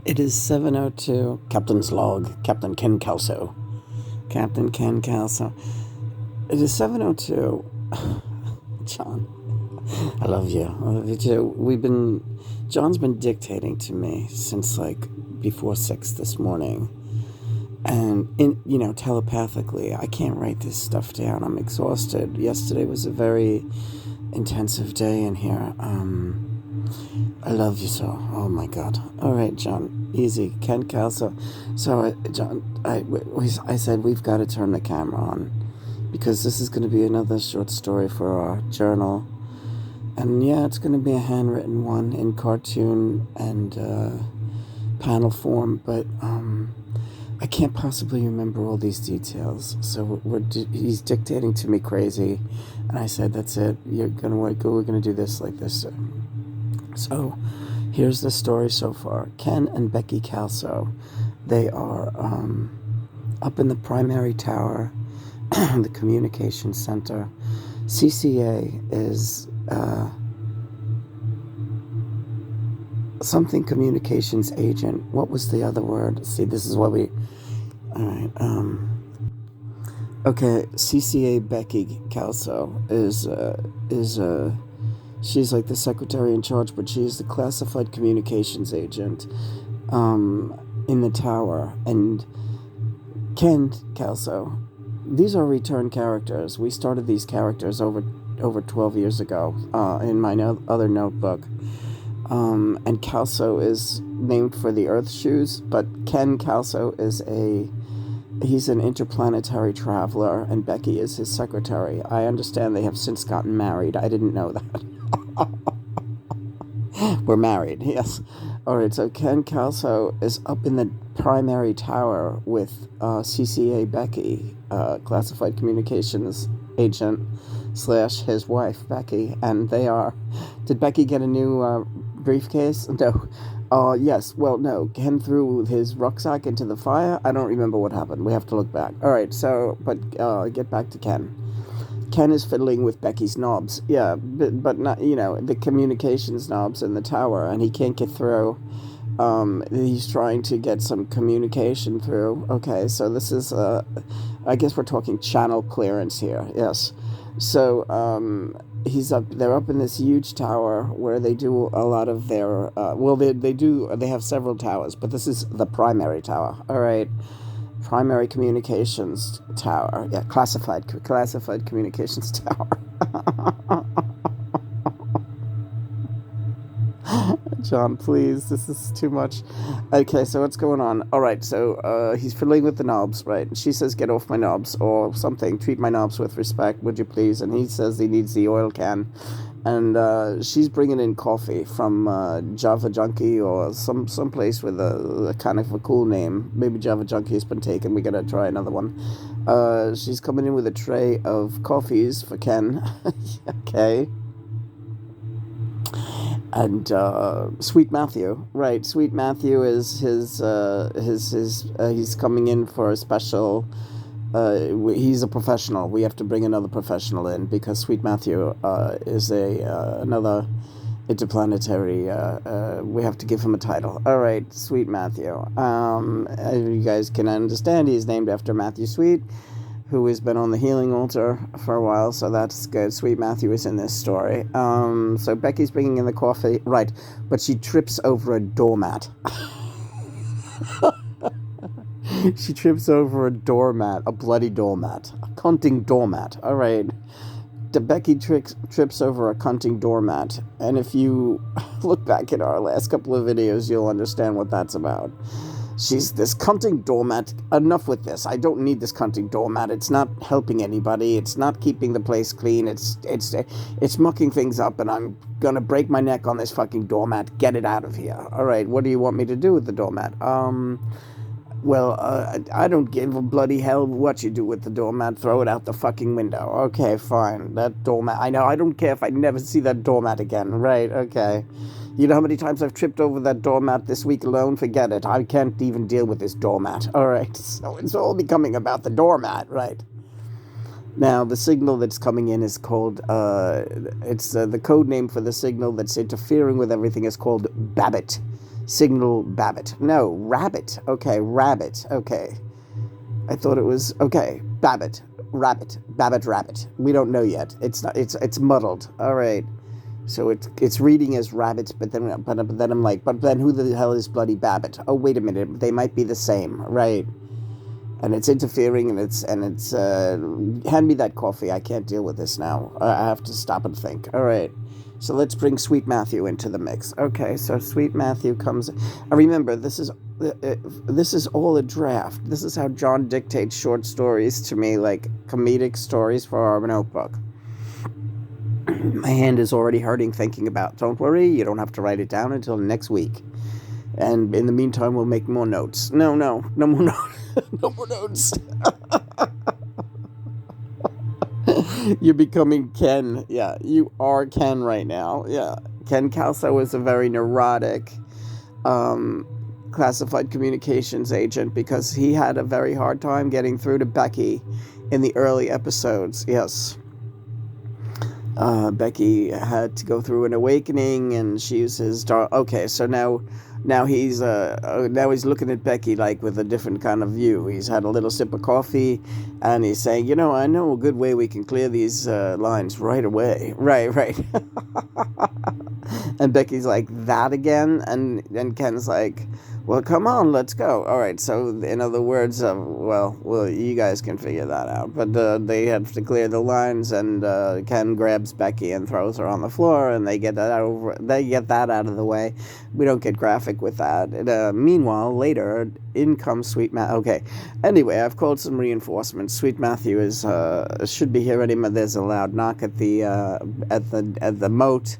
It is 7:02. Captain's log. Captain Ken Kelso. Captain Ken Kelso. It is 7:02. John, I love you. I love you too. John's been dictating to me since like before 6 this morning. And telepathically, I can't write this stuff down. I'm exhausted. Yesterday was a very intensive day in here. I love you so. Oh my God. All right, John. Easy. Ken Kelso. So, John, I said we've got to turn the camera on because this is going to be another short story for our journal. And yeah, it's going to be a handwritten one in cartoon and panel form, but I can't possibly remember all these details. So he's dictating to me crazy, and I said, "That's it. You're gonna We're gonna do this like this." So, here's the story so far. Ken and Becky Kelso, they are up in the primary tower, the communication center. CCA is something communications agent. What was the other word? See, this is what we... All right. Okay, CCA Becky Kelso is she's like the secretary in charge, but she's the classified communications agent in the tower. And Ken Kelso, these are return characters. We started these characters over 12 years ago in my other notebook. And Kelso is named for the Earth shoes, but Ken Kelso he's an interplanetary traveler, and Becky is his secretary. I understand they have since gotten married. I didn't know that. We're married, yes. All right, so Ken Kelso is up in the primary tower with CCA Becky, classified communications agent / his wife, Becky, and they are... Did Becky get a new briefcase? No. Yes. Well, no. Ken threw his rucksack into the fire. I don't remember what happened. We have to look back. All right, so, but get back to Ken. Ken is fiddling with Becky's knobs. Yeah, but not, the communications knobs in the tower, and he can't get through. He's trying to get some communication through. Okay, so this is, I guess we're talking channel clearance here. Yes. So, they're up in this huge tower where they do a lot of their, they have several towers, but this is the primary tower. All right. Primary communications tower. Yeah, classified communications tower. John, please, this is too much. Okay, so what's going on? All right, so he's fiddling with the knobs, right? She says, "Get off my knobs," or something. "Treat my knobs with respect, would you please?" And he says he needs the oil can. And she's bringing in coffee from Java Junkie or some place with a kind of a cool name. Maybe Java Junkie has been taken. We gotta try another one. She's coming in with a tray of coffees for Ken. Okay. And Sweet Matthew, right? Sweet Matthew is he's coming in for a special. He's a professional. We have to bring another professional in because Sweet Matthew is another interplanetary. We have to give him a title. All right, Sweet Matthew. You guys can understand he's named after Matthew Sweet, who has been on the healing altar for a while, so that's good. Sweet Matthew is in this story. So Becky's bringing in the coffee, right, but she trips over a doormat. She trips over a doormat, a bloody doormat, a cunting doormat. All right. Becky trips over a cunting doormat, and if you look back at our last couple of videos, you'll understand what that's about. She's this cunting doormat. Enough with this. I don't need this cunting doormat. It's not helping anybody. It's not keeping the place clean. It's mucking things up, and I'm gonna break my neck on this fucking doormat. Get it out of here. All right. What do you want me to do with the doormat? I don't give a bloody hell what you do with the doormat. Throw it out the fucking window. Okay, fine. That doormat. I know. I don't care if I never see that doormat again. Right. Okay. You know how many times I've tripped over that doormat this week alone? Forget it. I can't even deal with this doormat. All right. So it's all becoming about the doormat, right? Now, the signal that's coming in is called, the code name for the signal that's interfering with everything is called Babbitt. Signal Babbitt. No, Rabbit. Okay, Rabbit. Okay. I thought it was, okay, Babbitt. Rabbit. We don't know yet. It's not, it's muddled. All right. So it's reading as rabbit, but then I'm like, but then who the hell is bloody Babbitt? Oh, wait a minute. They might be the same. Right. And it's interfering, and it's hand me that coffee. I can't deal with this now. I have to stop and think. All right. So let's bring Sweet Matthew into the mix. Okay, so Sweet Matthew comes. Remember, this is all a draft. This is how John dictates short stories to me, like comedic stories for our notebook. My hand is already hurting thinking about. Don't worry, you don't have to write it down until next week. And in the meantime, we'll make more notes. No more notes. No more notes. You're becoming Ken. Yeah, you are Ken right now. Yeah. Ken Calso is a very neurotic classified communications agent because he had a very hard time getting through to Becky in the early episodes. Yes. Becky had to go through an awakening, and she's his daughter. Okay, so now he's looking at Becky like with a different kind of view. He's had a little sip of coffee, and he's saying, I know a good way we can clear these lines right away. Right. And Becky's like, that again? And Ken's like, well, come on, let's go. All right, so in other words, well, you guys can figure that out. But they have to clear the lines, and Ken grabs Becky and throws her on the floor, and they get that out of the way. We don't get graphic with that. And, meanwhile, later, in comes Sweet Matthew. Okay, anyway, I've called some reinforcements. Sweet Matthew should be here any minute. There's a loud knock at the moat.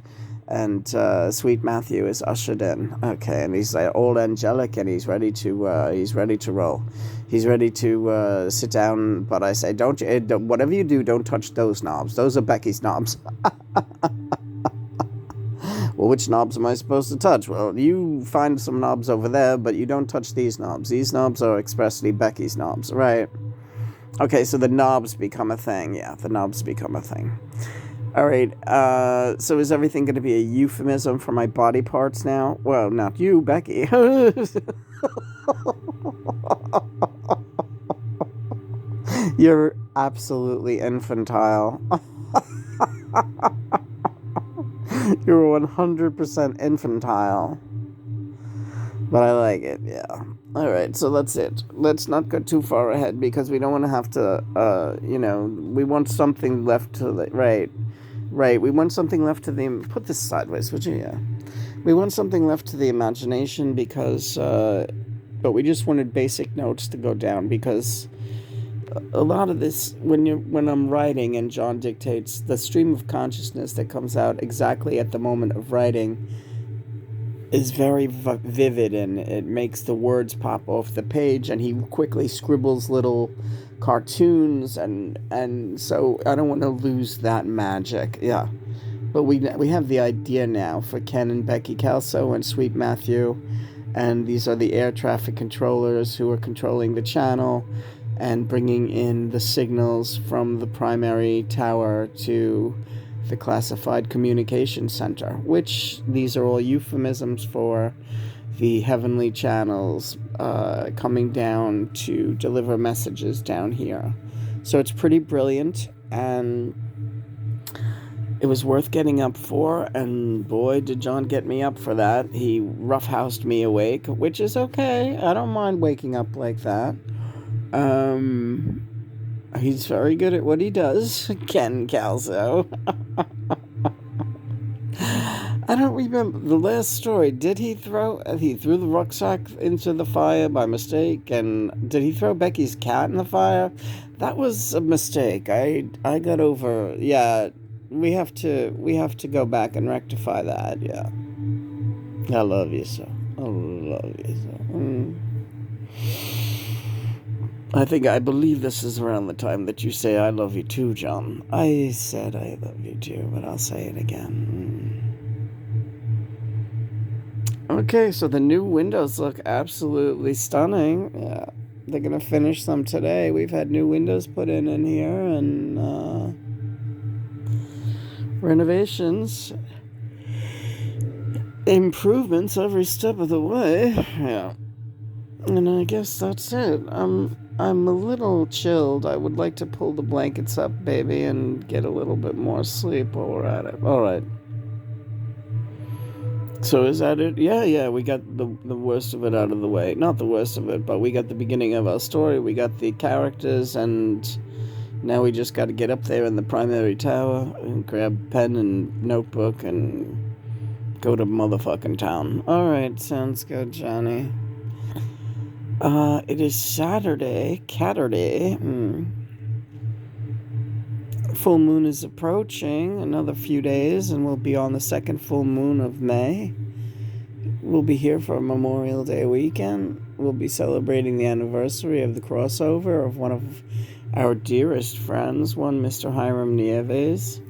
And Sweet Matthew is ushered in. Okay, and he's like all angelic, and he's ready to roll. He's ready to sit down. But I say, whatever you do, don't touch those knobs. Those are Becky's knobs. Well, which knobs am I supposed to touch? Well, you find some knobs over there, but you don't touch these knobs. These knobs are expressly Becky's knobs, right? Okay, so the knobs become a thing. Yeah, the knobs become a thing. All right, so is everything going to be a euphemism for my body parts now? Well, not you, Becky. You're absolutely infantile. You're 100% infantile. But I like it, yeah. All right, so that's it. Let's not go too far ahead because we don't want to have to, we want something left to the, right. We want something left to the, put this sideways, would you? Yeah. We want something left to the imagination because, but we just wanted basic notes to go down because a lot of this, when I'm writing and John dictates, the stream of consciousness that comes out exactly at the moment of writing is very vivid, and it makes the words pop off the page, and he quickly scribbles little cartoons, and so I don't want to lose that magic. Yeah, but we have the idea now for Ken and Becky Calso and Sweet Matthew, and these are the air traffic controllers who are controlling the channel and bringing in the signals from the primary tower to the classified communication center, which these are all euphemisms for the heavenly channels coming down to deliver messages down here. So it's pretty brilliant, and it was worth getting up for, and boy, did John get me up for that. He roughhoused me awake, which is okay. I don't mind waking up like that. He's very good at what he does, Ken Calso. I don't remember the last story. Did he threw the rucksack into the fire by mistake? And did he throw Becky's cat in the fire? That was a mistake. I got over. Yeah, we have to go back and rectify that. Yeah. I love you so. I love you so. I believe this is around the time that you say I love you too, John. I said I love you too, but I'll say it again. Okay, so the new windows look absolutely stunning. Yeah, they're going to finish them today. We've had new windows put in here, and renovations. improvements every step of the way. Yeah. And I guess that's it. I'm a little chilled. I would like to pull the blankets up, baby, and get a little bit more sleep while we're at it. All right. So is that it? Yeah, we got the worst of it out of the way. Not the worst of it, but we got the beginning of our story. We got the characters, and now we just got to get up there in the primary tower and grab pen and notebook and go to motherfucking town. Alright, sounds good, Johnny. It is Saturday. Catterday. Full moon is approaching. Another few days, and we'll be on the second full moon of May. We'll be here for Memorial Day weekend. We'll be celebrating the anniversary of the crossover of one of our dearest friends, one Mr. Hiram Nieves,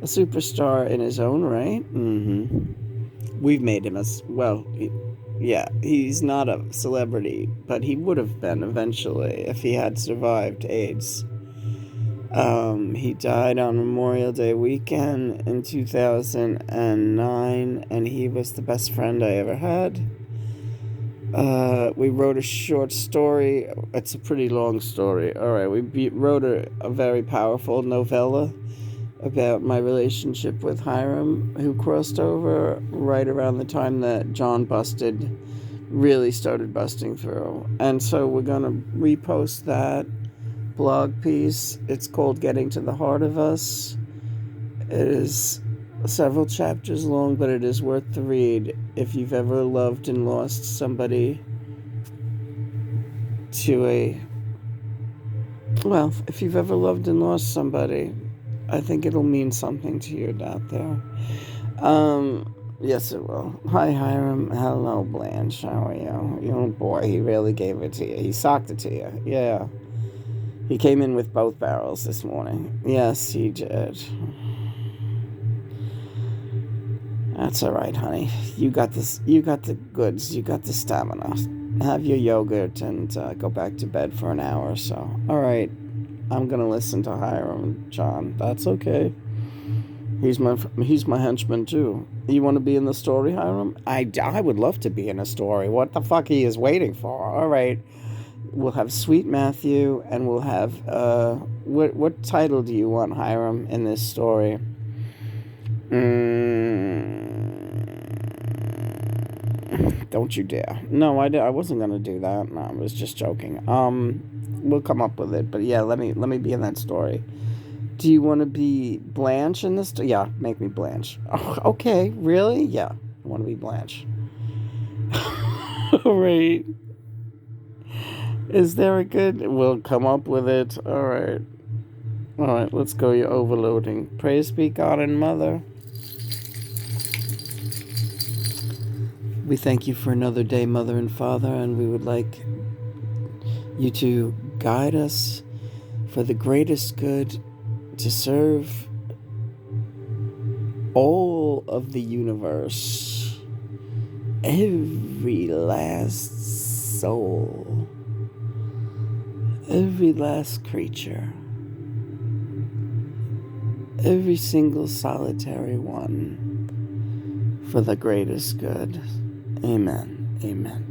a superstar in his own right. We've made him he's not a celebrity, but he would have been eventually if he had survived AIDS. He died on Memorial Day weekend in 2009, and he was the best friend I ever had. We wrote a short story. It's a pretty long story. Alright, we wrote a very powerful novella about my relationship with Hiram, who crossed over right around the time that John really started busting through. And so we're going to repost that blog piece. It's called Getting to the Heart of Us. It is several chapters long, but it is worth the read if you've ever loved and lost somebody if you've ever loved and lost somebody, I think it'll mean something to you out there. Yes, it will. Hi, Hiram. Hello, Blanche. How are you? Oh, boy, he really gave it to you. He socked it to you. Yeah. He came in with both barrels this morning. Yes, he did. That's all right, honey. You got this. You got the goods. You got the stamina. Have your yogurt and go back to bed for an hour or so. All right. I'm gonna listen to Hiram, John. That's okay. He's my henchman too. You want to be in the story, Hiram? I would love to be in a story. What the fuck he is waiting for? All right. We'll have Sweet Matthew, and we'll have what title do you want, Hiram, in this story? Don't you dare. No, I wasn't gonna do that. No, I was just joking. We'll come up with it. But yeah, let me be in that story. Do you want to be Blanche in this? Yeah, make me Blanche. Oh, okay, really? Yeah, I want to be Blanche. All right. Is there a good... We'll come up with it. All right. All right, let's go. You're overloading. Praise be God and Mother. We thank you for another day, Mother and Father, and we would like you to guide us for the greatest good, to serve all of the universe, every last soul, every last creature, every single solitary one, for the greatest good. Amen. Amen.